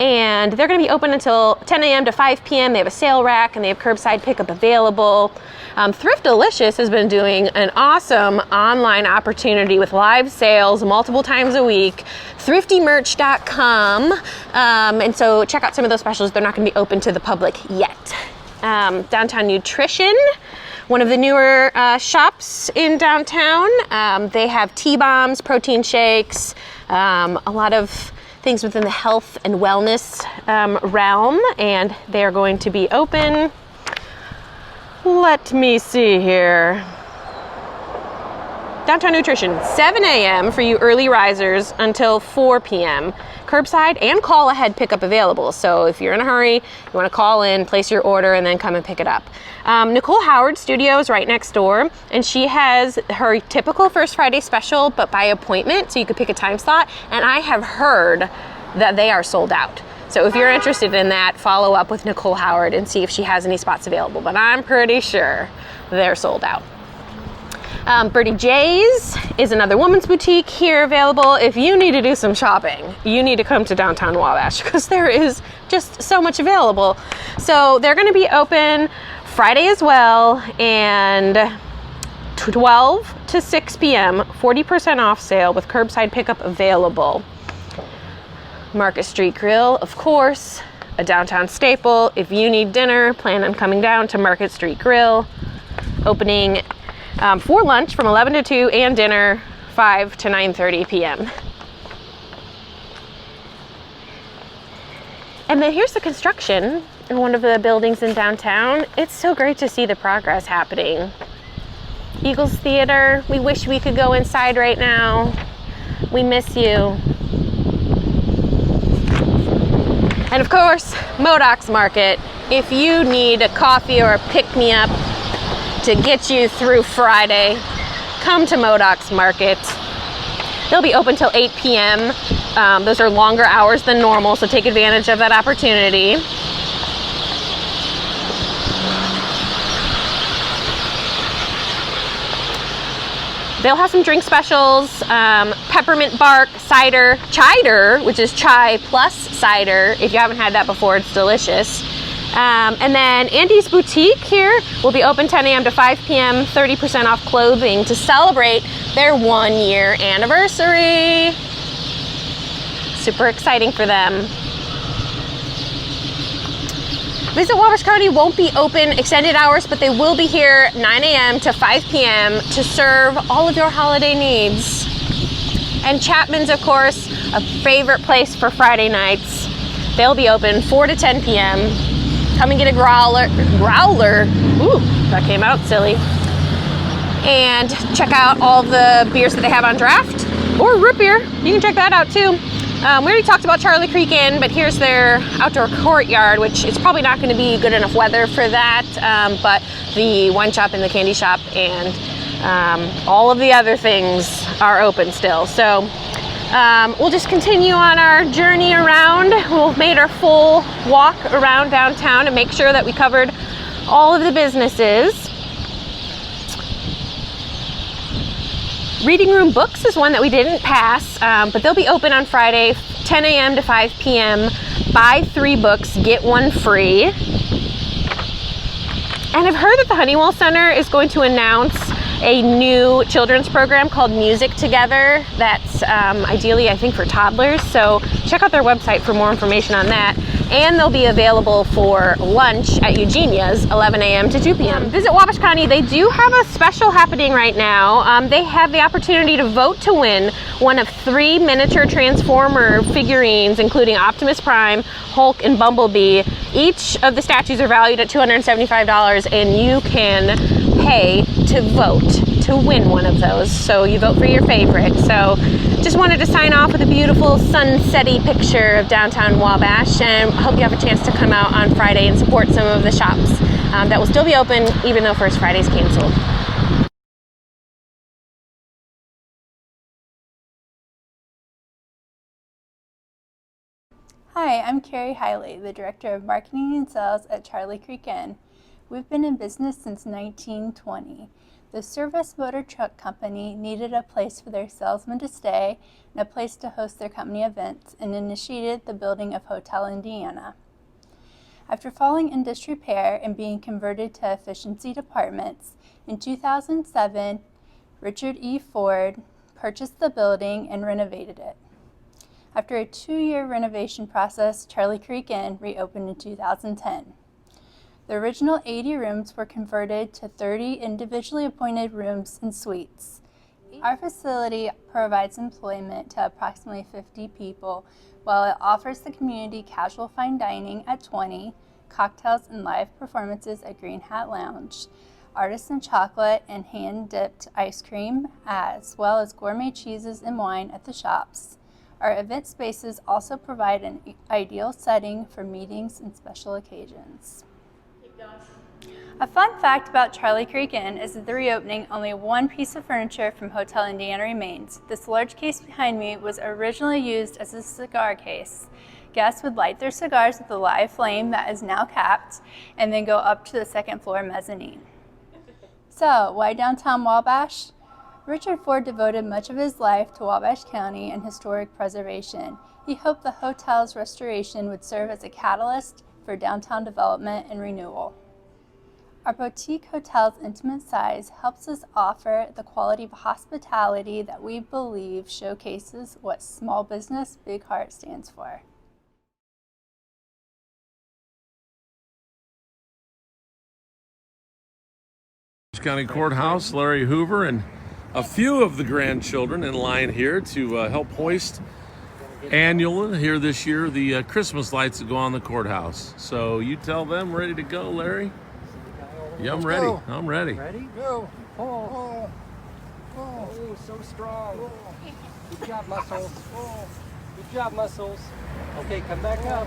S4: and they're going to be open until 10 a.m. to 5 p.m. They have a sale rack and they have curbside pickup available. Thrift Delicious has been doing an awesome online opportunity with live sales multiple times a week. thriftymerch.com. And so check out some of those specials. They're not going to be open to the public yet. Downtown Nutrition, one of the newer shops in downtown. They have T-bombs, protein shakes, a lot of things within the health and wellness realm, and they are going to be open. Let me see here. Downtown Nutrition, 7 a.m. for you early risers until 4 p.m. Curbside and call ahead pickup available. So if you're in a hurry, you want to call in, place your order, and then come and pick it up. Nicole Howard's studio is right next door, and she has her typical First Friday special, but by appointment, so you could pick a time slot. And I have heard that they are sold out. So if you're interested in that, follow up with Nicole Howard and see if she has any spots available. But I'm pretty sure they're sold out. Birdie J's is another woman's boutique here available. If you need to do some shopping, you need to come to downtown Wabash because there is just so much available. So they're going to be open Friday as well, and 12 to 6 p.m., 40% off sale with curbside pickup available. Market Street Grill, of course, a downtown staple. If you need dinner, plan on coming down to Market Street Grill. Opening for lunch from 11 to 2 and dinner 5 to 9:30 p.m. And then here's the construction in one of the buildings in downtown. It's so great to see the progress happening. Eagles Theater, we wish we could go inside right now. We miss you. And of course, Modoc's Market. If you need a coffee or a pick-me-up to get you through Friday, come to Modoc's Market. They'll be open till 8 p.m. Those are longer hours than normal, so take advantage of that opportunity. They'll have some drink specials, peppermint bark, cider, chider, which is chai plus cider. If you haven't had that before, it's delicious. And then Andy's Boutique here will be open 10 a.m. to 5 p.m., 30% off clothing to celebrate their 1-year anniversary. Super exciting for them. Visit Wabash County won't be open extended hours, but they will be here 9 a.m. to 5 p.m. to serve all of your holiday needs. And Chapman's, of course, a favorite place for Friday nights. They'll be open 4 to 10 p.m. Come and get a growler. Ooh, that came out silly. And check out all the beers that they have on draft, or root beer. You can check that out too. We already talked about Charlie Creek Inn, but here's their outdoor courtyard, which is probably not going to be good enough weather for that, but the wine shop and the candy shop and all of the other things are open still. So we'll just continue on our journey around. We'll made our full walk around downtown and make sure that we covered all of the businesses. Reading Room Books is one that we didn't pass, but they'll be open on Friday, 10 a.m. to 5 p.m. Buy 3 books, get 1 free. And I've heard that the Honeywell Center is going to announce a new children's program called Music Together that's ideally, I think, for toddlers. So check out their website for more information on that.
S9: and they'll be available for lunch at Eugenia's 11 a.m. to 2 p.m. Visit Wabash County. They do have a special happening right now. They have the opportunity to vote to win one of 3 miniature Transformer figurines, including Optimus Prime, Hulk, and Bumblebee. Each of the statues are valued at $275, and you can pay to vote to win one of those. So you vote for your favorite. So just wanted to sign off with a beautiful sunsetty picture of downtown Wabash, and hope you have a chance to come out on Friday and support some of the shops that will still be open even though First Friday's canceled.
S10: Hi, I'm Carrie Hiley, the Director of Marketing and Sales at Charlie Creek Inn. We've been in business since 1920. The Service Motor Truck Company needed a place for their salesmen to stay and a place to host their company events, and initiated the building of Hotel Indiana. After falling in disrepair and being converted to efficiency departments, in 2007, Richard E. Ford purchased the building and renovated it. After a 2-year renovation process, Charlie Creek Inn reopened in 2010. The original 80 rooms were converted to 30 individually appointed rooms and suites. Our facility provides employment to approximately 50 people, while it offers the community casual fine dining at 20, cocktails and live performances at Green Hat Lounge, artisan chocolate and hand-dipped ice cream, as well as gourmet cheeses and wine at the shops. Our event spaces also provide an ideal setting for meetings and special occasions. A fun fact about Charlie Creek Inn is that the reopening, only one piece of furniture from Hotel Indiana remains. This large case behind me was originally used as a cigar case. Guests would light their cigars with a live flame that is now capped, and then go up to the second floor mezzanine. So, why downtown Wabash? Richard Ford devoted much of his life to Wabash County and historic preservation. He hoped the hotel's restoration would serve as a catalyst for downtown development and renewal. Our boutique hotel's intimate size helps us offer the quality of hospitality that we believe showcases what small business, big heart stands for.
S1: County Courthouse, Larry Hoover and a few of the grandchildren in line here to help hoist annual here this year the Christmas lights that go on the courthouse. So you tell them ready to go, Larry. Yeah, I'm ready.
S11: Go.
S1: I'm ready.
S11: Ready? Go. Pull. Oh, so strong. Good job, muscles. Good job, muscles. Okay, come back up.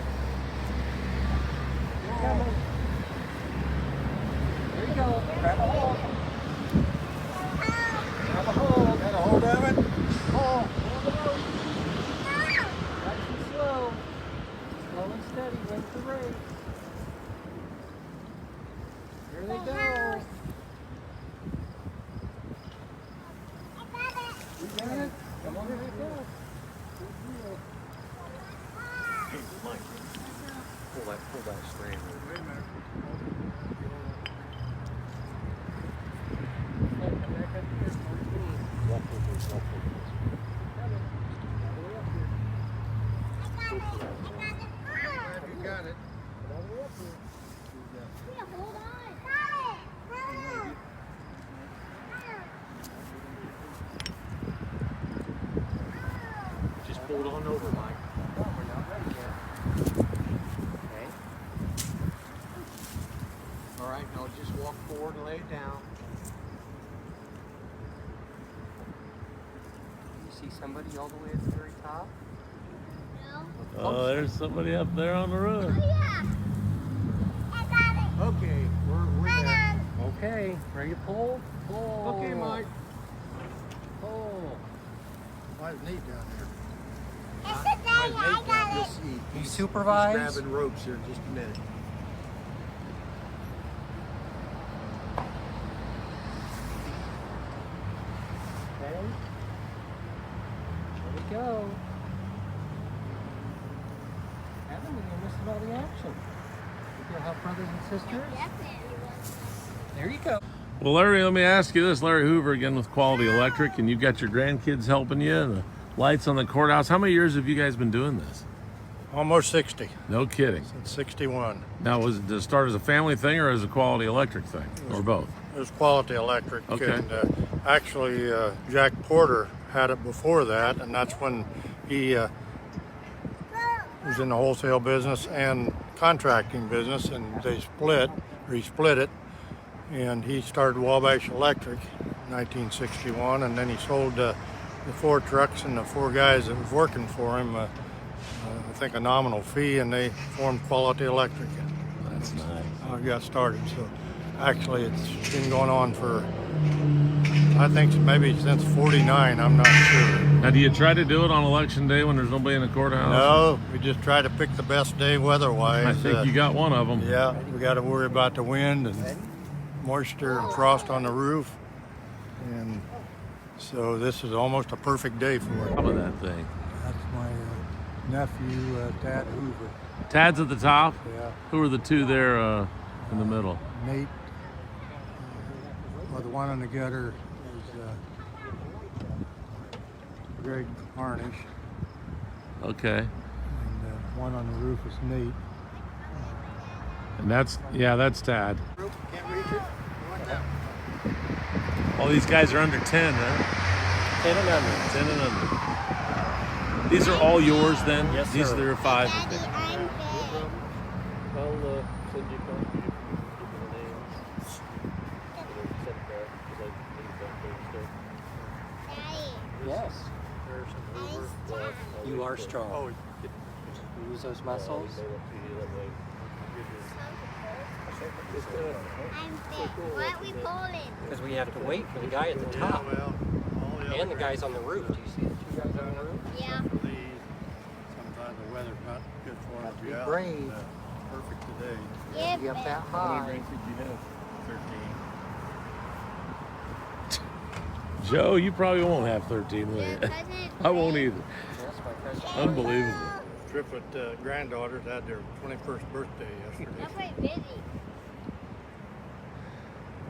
S11: You're coming. There you go. Grab a hold. Grab a hold. Got a hold of it? Hold the rope. Nice and slow. Slow and steady. Wins the race. Here they go. You got it? Come on, here it goes.
S12: Hey, Mike, pull that strand. Wait a minute. You got it. Just hold on over, Mike.
S11: We're not ready yet. Okay.
S12: All right, now just walk forward and lay it down.
S11: You see somebody all the way at the very top?
S1: Oh, there's somebody up there on the roof.
S12: Okay, we're there.
S11: Okay, ready to pull? Pull.
S12: Okay, Mike.
S11: Pull.
S12: Why is Nate down there?
S11: You
S12: He's
S11: supervise?
S12: grabbing ropes here in just a minute.
S11: Okay. There we go. Adam, you're missing all the action. You gonna help brothers and sisters? There you go.
S1: Well, Larry, let me ask you this. Larry Hoover again with Quality Electric, and you've got your grandkids helping you and the lights on the courthouse. How many years have you guys been doing this?
S13: Almost 60.
S1: No kidding.
S13: Since 61.
S1: Now, did it start as a family thing or as a Quality Electric thing, or both?
S13: It was Quality Electric.
S1: Okay.
S13: And actually, Jack Porter had it before that, and that's when he was in the wholesale business and contracting business, and he split it, and he started Wabash Electric in 1961, and then he sold the 4 trucks and the 4 guys that was working for him, I think a nominal fee, and they formed Quality Electric.
S1: That's nice.
S13: How it got started. So actually it's been going on for, I think maybe since 49, I'm not sure.
S1: Now, do you try to do it on election day when there's nobody in the courthouse?
S13: No, we just try to pick the best day weather-wise.
S1: I think you got one of them.
S13: Yeah, we got to worry about the wind and moisture and frost on the roof. And so this is almost a perfect day for it.
S1: How about that thing?
S13: That's my nephew, Tad Hoover.
S1: Tad's at the top?
S13: Yeah.
S1: Who are the 2 there in the middle?
S13: Nate, or the one in the gutter is Greg Harnish,
S1: Okay.
S13: and one on the roof is Nate.
S1: And that's Tad.
S11: Can't reach it?
S1: All these guys are under 10, huh?
S11: 10 and under.
S1: 10 and under. These are all yours then?
S11: Yes,
S1: These
S11: sir.
S1: are their 5.
S11: I'll send you a copy if you give me the names. Send that, 'cause I need that Thursday. Yes. Harrison Hoover. You are strong.
S13: Oh,
S11: Use those muscles.
S14: Why aren't we pulling?
S11: Because we have to wait for the guy at the top. And the guys on the roof. Do you see the 2 guys on the roof?
S14: Yeah.
S13: sometimes the weather's not good for them to be out.
S11: brave.
S13: Perfect today.
S14: Yeah,
S11: Be up that
S12: How many
S11: high.
S12: drinks did you have?
S13: 13.
S1: Joe, you probably won't have 13, will you? I won't either.
S11: That's my cousin.
S1: Unbelievable.
S13: Triplet granddaughters had their 21st birthday yesterday.
S14: I'm quite busy.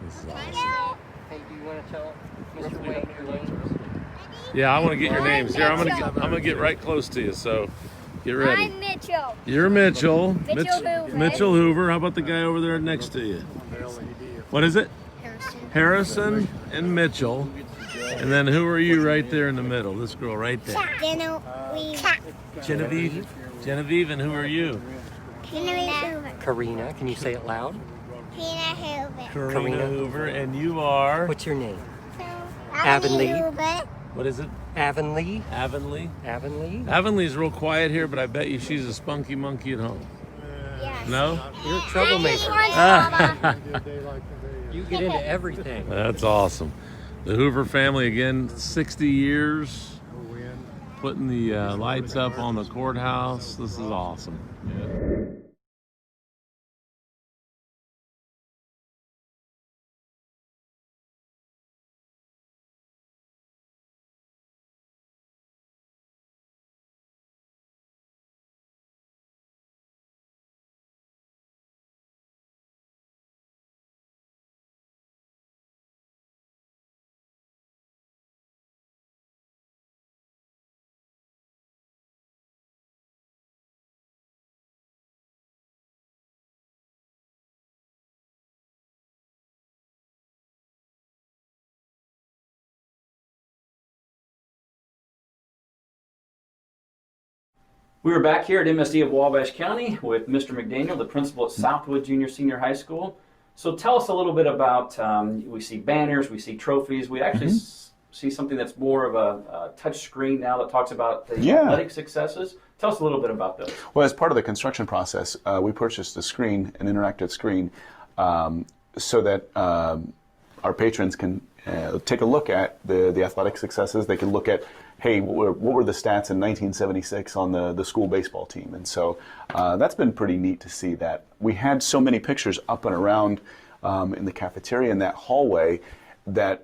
S1: This is awesome.
S11: Hey, do you want to tell Mr. Wayne your name?
S1: Yeah, I want to get your names. Here, I'm gonna get right close to you, so get ready.
S14: I'm Mitchell.
S1: You're Mitchell.
S14: Mitchell Hoover.
S1: Mitchell Hoover. How about the guy over there next to you? What is it?
S14: Harrison.
S1: Harrison and Mitchell. And then who are you right there in the middle? This girl right there. Genevieve. Genevieve, and who are you?
S11: Karina. Can you say it loud?
S1: Karina Hoover, and you are?
S11: What's your name? Avonlea.
S1: What is it?
S11: Avonlea.
S1: Avonlea?
S11: Avonlea.
S1: Avonlea's real quiet here, but I bet you she's a spunky monkey at home. No?
S11: You're a troublemaker. You get into everything.
S1: That's awesome. The Hoover family, again, 60 years, putting the lights up on the courthouse. This is awesome.
S6: We were back here at MSD of Wabash County with Mr. McDaniel, the principal at Southwood Junior Senior High School. So tell us a little bit about, we see banners, we see trophies. We actually see something that's more of a touch screen now that talks about the athletic successes. Tell us a little bit about those.
S7: Well, as part of the construction process, we purchased a screen, an interactive screen, so that our patrons can take a look at the athletic successes. They can look at, hey, what were the stats in 1976 on the school baseball team? And so that's been pretty neat to see that. We had so many pictures up and around in the cafeteria in that hallway that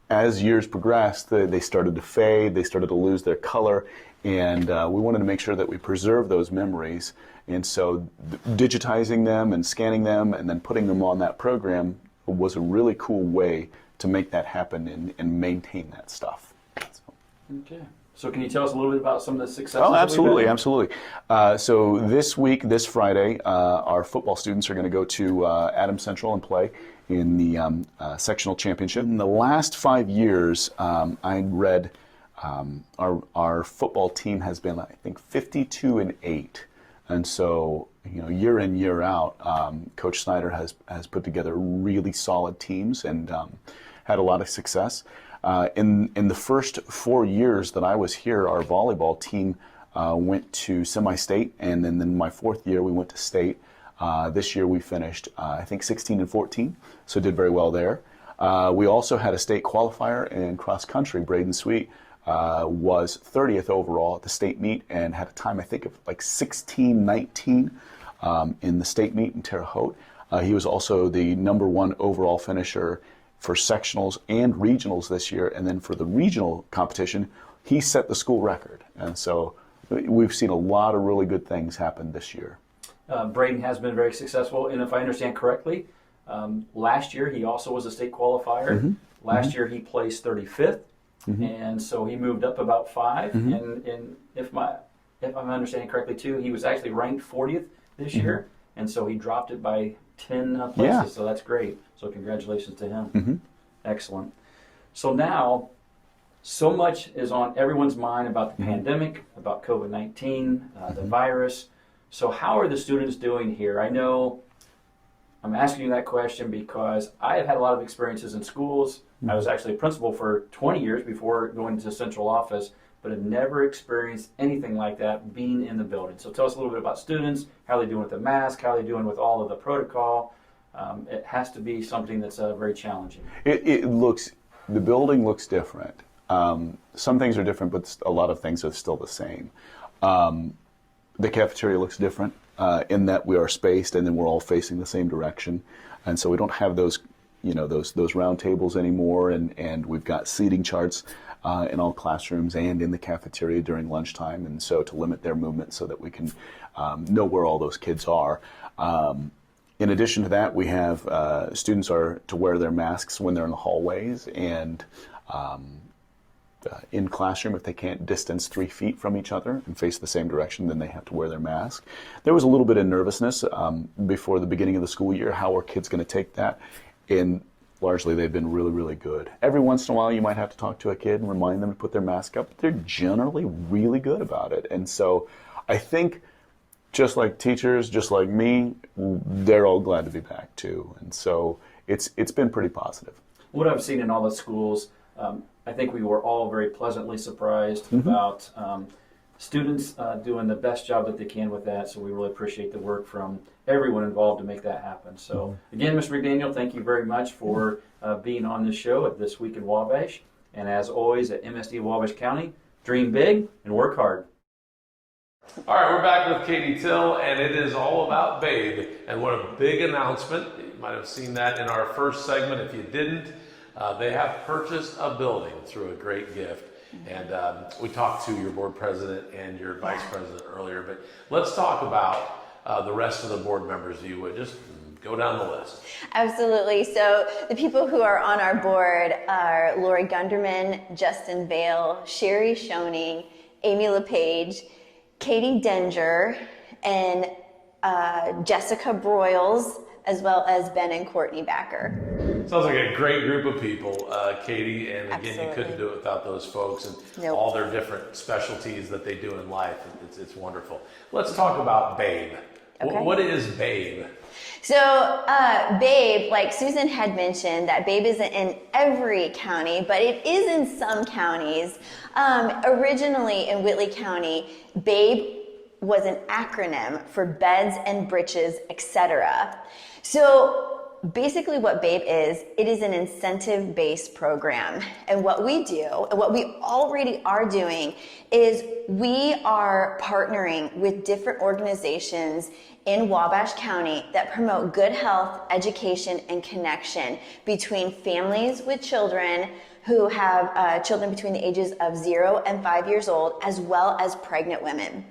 S7: as years progressed, they started to fade, they started to lose their color, and we wanted to make sure that we preserve those memories. And so digitizing them and scanning them and then putting them on that program was a really cool way to make that happen and maintain that stuff.
S6: Okay. So can you tell us a little bit about some of the successes?
S7: Oh, absolutely,
S6: that
S7: absolutely. So this Friday, our football students are going to go to Adams Central and play in the sectional championship. In the last 5 years, I read our football team has been, I think, 52-8, and so year in, year out, Coach Snyder has put together really solid teams and had a lot of success. In the first 4 years that I was here, our volleyball team went to semi-state, and then in my 4th year we went to state. This year we finished, I think, 16-14, so did very well there. We also had a state qualifier in cross country. Braden Sweet was 30th overall at the state meet and had a time, I think, of like 16-19 in the state meet in Terre Haute. He was also the #1 overall finisher for sectionals and regionals this year, and then for the regional competition, he set the school record. And so we've seen a lot of really good things happen this year.
S6: Braden has been very successful, and if I understand correctly, last year he also was a state qualifier.
S7: Mm-hmm.
S6: Last year he placed 35th, and so he moved up about 5. And if I'm understanding correctly too, he was actually ranked 40th this year, and so he dropped it by 10 places. So that's great. So congratulations to him. Excellent. So now, so much is on everyone's mind about the pandemic, about COVID-19, the virus. So how are the students doing here? I know I'm asking you that question because I have had a lot of experiences in schools. I was actually a principal for 20 years before going to central office, but have never experienced anything like that being in the building. So tell us a little bit about students, how they're doing with the mask, how they're doing with all of the protocol. It has to be something that's very challenging.
S7: The building looks different. Some things are different, but a lot of things are still the same. The cafeteria looks different in that we are spaced and then we're all facing the same direction. And so we don't have those round tables anymore, and we've got seating charts in all classrooms and in the cafeteria during lunchtime, and so to limit their movement so that we can know where all those kids are. In addition to that, we have students are to wear their masks when they're in the hallways and in classroom. If they can't distance 3 feet from each other and face the same direction, then they have to wear their mask. There was a little bit of nervousness before the beginning of the school year. How are kids going to take that? And largely they've been really, really good. Every once in a while you might have to talk to a kid and remind them to put their mask up, but they're generally really good about it. And so I think just like teachers, just like me, they're all glad to be back too. And so it's been pretty positive.
S6: What I've seen in all the schools, I think we were all very pleasantly surprised about students doing the best job that they can with that. So we really appreciate the work from everyone involved to make that happen. So again, Mr. McDaniel, thank you very much for being on this show at This Week in Wabash. And as always at MSD Wabash County, dream big and work hard.
S1: All right, we're back with Katie Till, and it is all about Babe. And what a big announcement. You might have seen that in our first segment. If you didn't, they have purchased a building through a great gift. And we talked to your board president and your vice president earlier, but let's talk about the rest of the board members, if you would. Just go down the list.
S2: Absolutely. So the people who are on our board are Lori Gunderman, Justin Vale, Sherry Schoening, Amy LePage, Katie Denger, and Jessica Broyles, as well as Ben and Courtney Backer.
S1: Sounds like a great group of people, Katie, and again,
S2: Absolutely.
S1: you couldn't do it without those folks and all their different specialties that they do in life. It's wonderful. Let's talk about Babe.
S2: Okay.
S1: What is Babe?
S2: So Babe, like Susan had mentioned, that Babe isn't in every county, but it is in some counties. Originally in Whitley County, Babe was an acronym for beds and britches, etc. So basically what Babe is, it is an incentive-based program. And what we do, and what we already are doing, is we are partnering with different organizations in Wabash County that promote good health, education, and connection between families with children who have children between the ages of 0 and 5 years old, as well as pregnant women.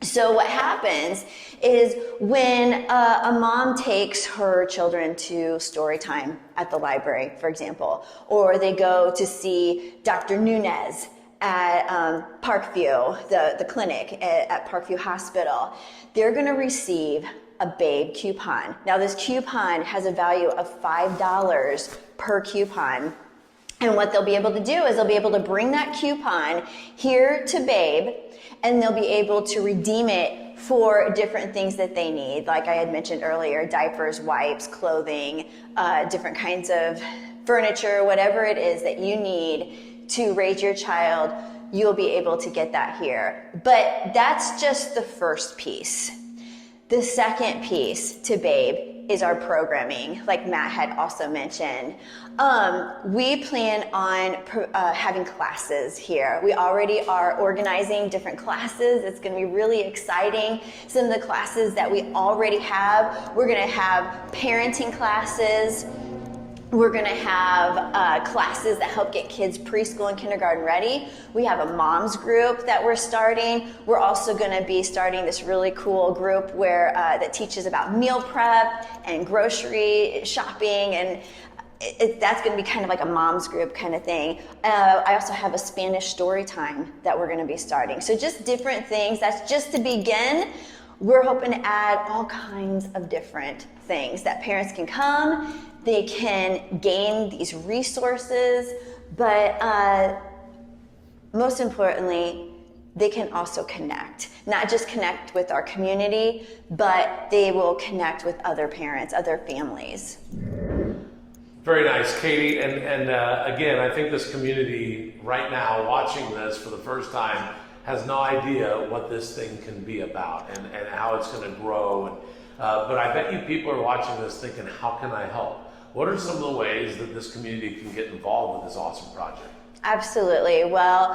S2: So what happens is when a mom takes her children to story time at the library, for example, or they go to see Dr. Nunez at Parkview, the clinic at Parkview Hospital, they're going to receive a Babe coupon. Now this coupon has a value of $5 per coupon. And what they'll be able to do is they'll be able to bring that coupon here to Babe, and they'll be able to redeem it for different things that they need. Like I had mentioned earlier, diapers, wipes, clothing, different kinds of furniture, whatever it is that you need to raise your child, you'll be able to get that here. But that's just the first piece. The second piece to Babe is our programming, like Matt had also mentioned. We plan on having classes here. We already are organizing different classes. It's going to be really exciting. Some of the classes that we already have, we're going to have parenting classes. We're going to have classes that help get kids preschool and kindergarten ready. We have a mom's group that we're starting. We're also going to be starting this really cool group where that teaches about meal prep and grocery shopping, and that's going to be kind of like a mom's group kind of thing. I also have a Spanish story time that we're going to be starting. So just different things. That's just to begin. We're hoping to add all kinds of different things that parents can come. They can gain these resources, but most importantly, they can also connect. Not just connect with our community, but they will connect with other parents, other families.
S1: Very nice, Katie. And again, I think this community right now watching this for the first time has no idea what this thing can be about and how it's going to grow. But I bet you people are watching this thinking, how can I help? What are some of the ways that this community can get involved with this awesome project?
S2: Absolutely. Well,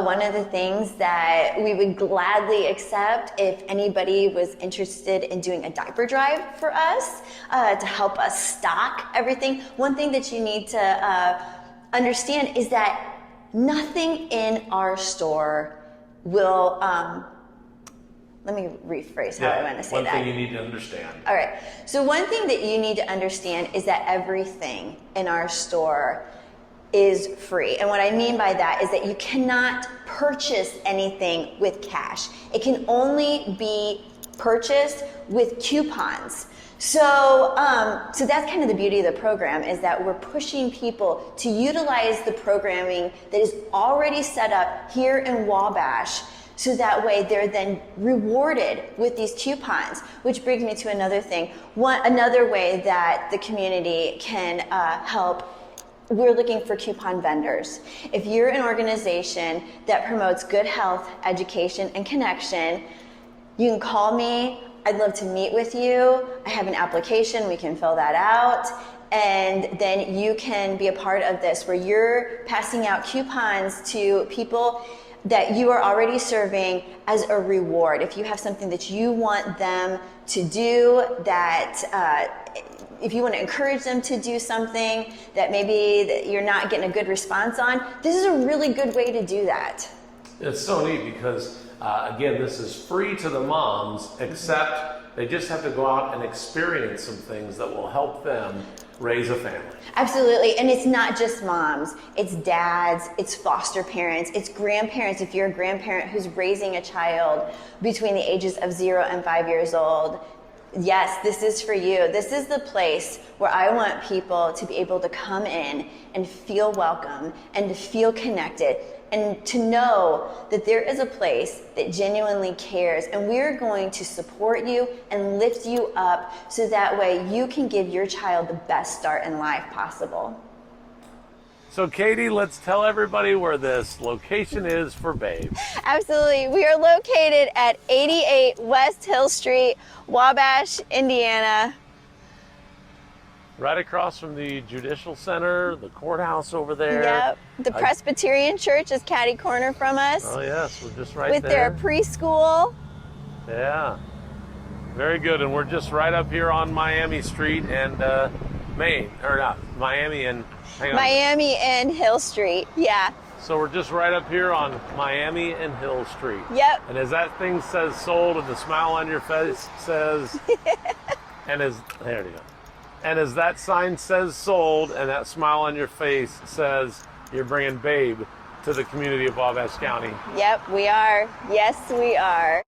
S2: one of the things that we would gladly accept if anybody was interested in doing a diaper drive for us to help us stock everything. One thing that you need to understand is that nothing in our store will, let me rephrase how I want to say
S1: one
S2: that.
S1: thing you need to understand.
S2: All right. So one thing that you need to understand is that everything in our store is free. And what I mean by that is that you cannot purchase anything with cash. It can only be purchased with coupons. So that's kind of the beauty of the program, is that we're pushing people to utilize the programming that is already set up here in Wabash, so that way they're then rewarded with these coupons. Which brings me to another thing. Another way that the community can help, we're looking for coupon vendors. If you're an organization that promotes good health, education, and connection, you can call me. I'd love to meet with you. I have an application, we can fill that out. And then you can be a part of this, where you're passing out coupons to people that you are already serving as a reward. If you have something that you want them to do, that if you want to encourage them to do something that maybe that you're not getting a good response on, this is a really good way to do that.
S1: It's so neat because, again, this is free to the moms, except they just have to go out and experience some things that will help them raise a family.
S2: Absolutely. And it's not just moms, it's dads, it's foster parents, it's grandparents. If you're a grandparent who's raising a child between the ages of 0 and 5 years old, yes, this is for you. This is the place where I want people to be able to come in and feel welcome and to feel connected and to know that there is a place that genuinely cares, and we're going to support you and lift you up so that way you can give your child the best start in life possible.
S1: So Katie, let's tell everybody where this location is for Babe.
S2: Absolutely. We are located at 88 West Hill Street, Wabash, Indiana.
S1: Right across from the Judicial Center, the courthouse over there.
S2: Yep. The Presbyterian Church is catty corner from us.
S1: Oh yes, we're just right
S2: with
S1: there.
S2: With their preschool.
S1: Yeah. Very good. And we're just right up here on Miami Street and Main, or not, Miami and, hang on.
S2: Miami and Hill Street, yeah.
S1: So we're just right up here on Miami and Hill Street.
S2: Yep.
S1: And as that thing says sold and the smile on your face says, and as, there you go. And as that sign says sold and that smile on your face says you're bringing Babe to the community of Wabash County.
S2: Yep, we are. Yes, we are.